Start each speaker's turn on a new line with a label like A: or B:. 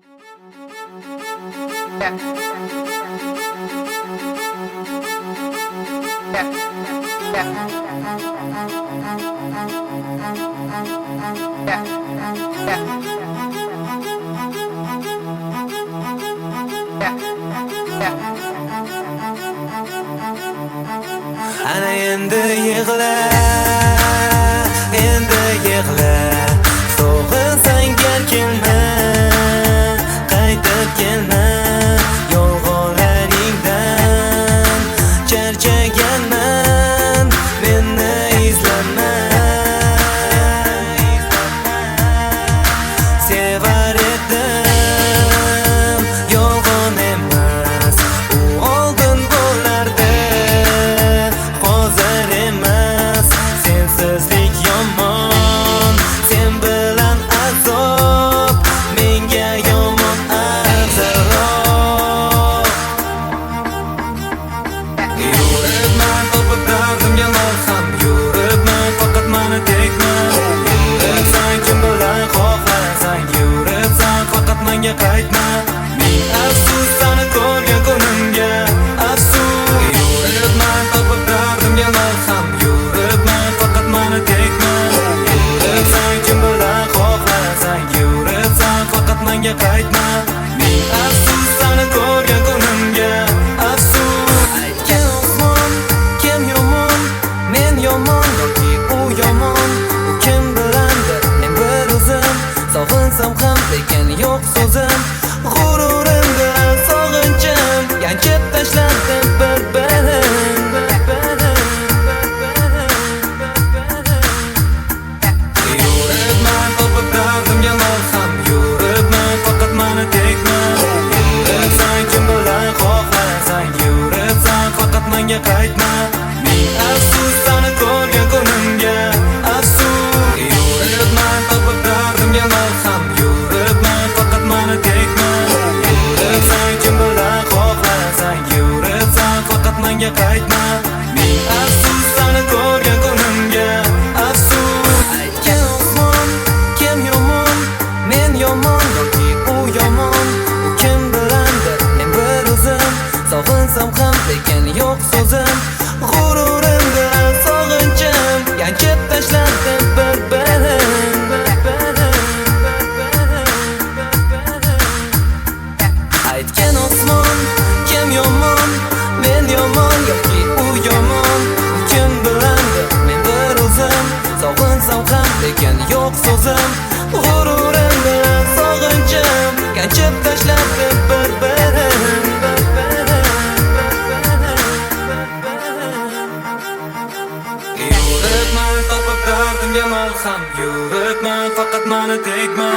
A: Ana endi yig'la, endi yig'la. So'g'insang gel kelma, qaytib kelma. Yolg'onlaringdan charchaganman, meni izlama. Sevar edim, yolg'on emas, u oldin bo'lardi. Hozir emas, sensizlik yomon, sen bilan azob, menga yomon afzalroq. Yuribman topib dardimga malham, yuribman faqat mani tegma. Yuribsan kim bilan xohlasang, yuribsan faqat menga qaytma. Ming afsus seni ko'rgan kunimga, afsus. Yuribman topib dardimga malham, yuribman faqat mani tegma. Yuribsan kim bilan xohlasang, yuribsan faqat menga qaytma. Ming afsus seni ko'rgan kunimga, afsus. Aytgan osmon kim yomon, men yomon yoki u yomon? U kim bilandir men bir o'zim, sog'insam ham lekin yo'q so'zim. G'ururim bilan sog'inchim yanchib tashlandim bir-birim. Yuribman topib dardimga malham, yuribman faqat mani tegma. Yuribsan kim bilan xohlasang, yuribsan faqat menga qaytma. Ming afsus seni ko'rgan kunimga, afsus. Yuribman topib dardimga malham, yuribman faqat mani tegma. Yuribsan kim bilan xohlasang, yuribsan faqat menga qaytma. Ming afsus seni ko'rgan kunimga, afsus. Aytgan osmon kim yomon, men yomon yoki u yomon? U kim bilandir men bir o'zim, sog'insam ham lekin yo'q so'zim. G'ururim bilan sog'inchim yanchib tashlandim bir-birim. Aytgan osmon kim yomon, men yomon yoki u yomon? U kim bilandir men bir o'zim, sog'insam ham lekin yo'q so'zim. G'ururim bilan sog'inchim yanchib tashlandim bir-birim. Yuribman topib dardimga malham, yuribman faqat mani tegma.